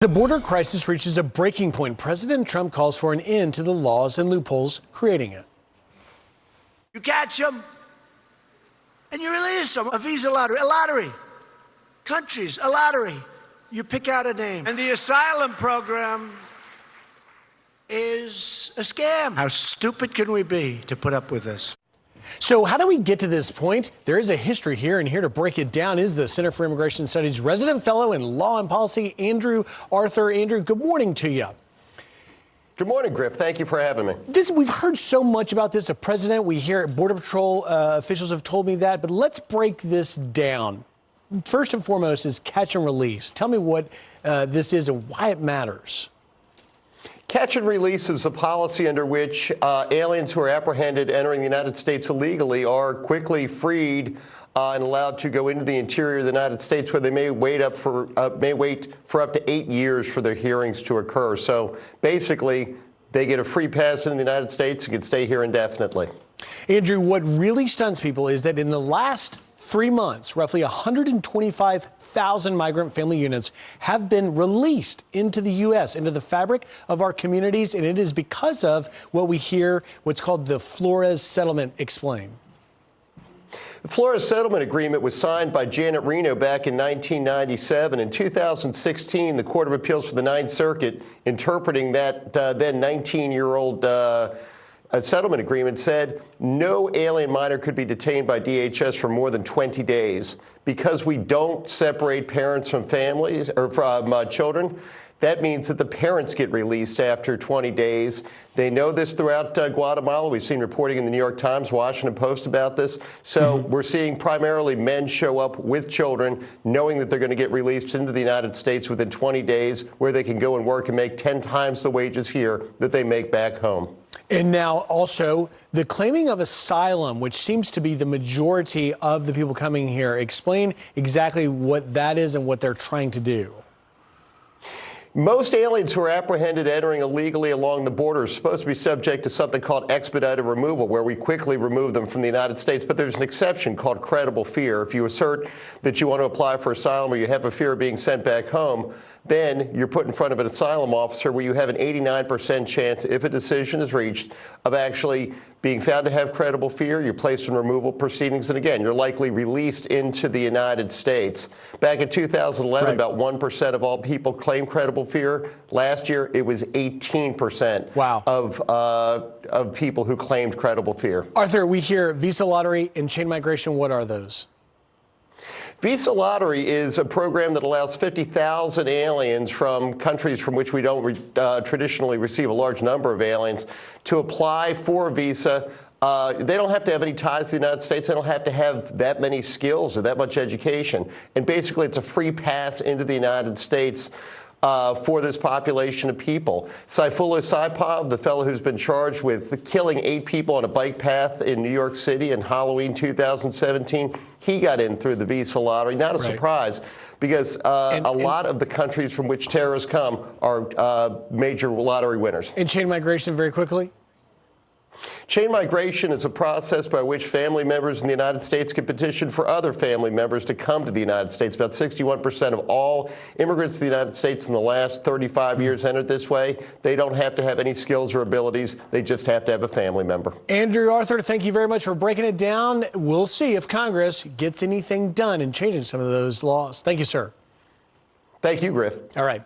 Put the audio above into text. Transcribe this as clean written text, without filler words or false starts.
The border crisis reaches a breaking point. President Trump calls for an end to the laws and loopholes creating it. You catch them, and you release them. A visa lottery, a lottery. Countries, a lottery. You pick out a name. And the asylum program is a scam. How stupid can we be to put up with this? So how do we get to this point? There is a history here, and here to break it down is the Center for Immigration Studies resident fellow in law and policy, Andrew Arthur. Andrew, good morning to you. Good morning, Griff. Thank you for having me. We've heard so much about this. A president, we hear Border Patrol officials have told me that, but let's break this down. First and foremost is catch and release. Tell me what this is and why it matters. Catch and release is a policy under which aliens who are apprehended entering the United States illegally are quickly freed and allowed to go into the interior of the United States, where they may wait for up to 8 years for their hearings to occur. So basically, they get a free pass into the United States and can stay here indefinitely. Andrew, what really stuns people is that in the last 3 months, roughly 125,000 migrant family units have been released into the U.S., into the fabric of our communities, and it is because of what we hear, what's called the Flores Settlement. Explain. The Flores Settlement Agreement was signed by Janet Reno back in 1997. In 2016, the Court of Appeals for the Ninth Circuit, interpreting that then 19-year-old a settlement agreement, said no alien minor could be detained by DHS for more than 20 days. Because we don't separate parents from families or from children, that means that the parents get released after 20 days. They know this throughout Guatemala. We've seen reporting in the New York Times, Washington Post about this. So we're seeing primarily men show up with children, knowing that they're going to get released into the United States within 20 days, where they can go and work and make 10 times the wages here that they make back home. And now also the claiming of asylum, which seems to be the majority of the people coming here. Explain exactly what that is and what they're trying to do. Most aliens who are apprehended entering illegally along the border are supposed to be subject to something called expedited removal, where we quickly remove them from the United States. But there's an exception called credible fear. If you assert that you want to apply for asylum or you have a fear of being sent back home, then you're put in front of an asylum officer where you have an 89% chance, if a decision is reached, of actually being found to have credible fear. You're placed in removal proceedings, and again, you're likely released into the United States. Back in 2011, about 1% of all people claimed credible fear. Last year, it was 18% of people who claimed credible fear. Arthur, we hear visa lottery and chain migration. What are those? Visa Lottery is a program that allows 50,000 aliens from countries from which we don't traditionally receive a large number of aliens to apply for a visa. They don't have to have any ties to the United States. They don't have to have that many skills or that much education. And basically, it's a free pass into the United States for this population of people. Sayfullo Saipov, the fellow who's been charged with killing 8 people on a bike path in New York City in Halloween 2017, he got in through the visa lottery. Not a surprise, because a lot of the countries from which terrorists come are major lottery winners. And chain migration, very quickly? Chain migration is a process by which family members in the United States can petition for other family members to come to the United States. About 61% of all immigrants to the United States in the last 35 years entered this way. They don't have to have any skills or abilities. They just have to have a family member. Andrew Arthur, thank you very much for breaking it down. We'll see if Congress gets anything done in changing some of those laws. Thank you, sir. Thank you, Griff. All right.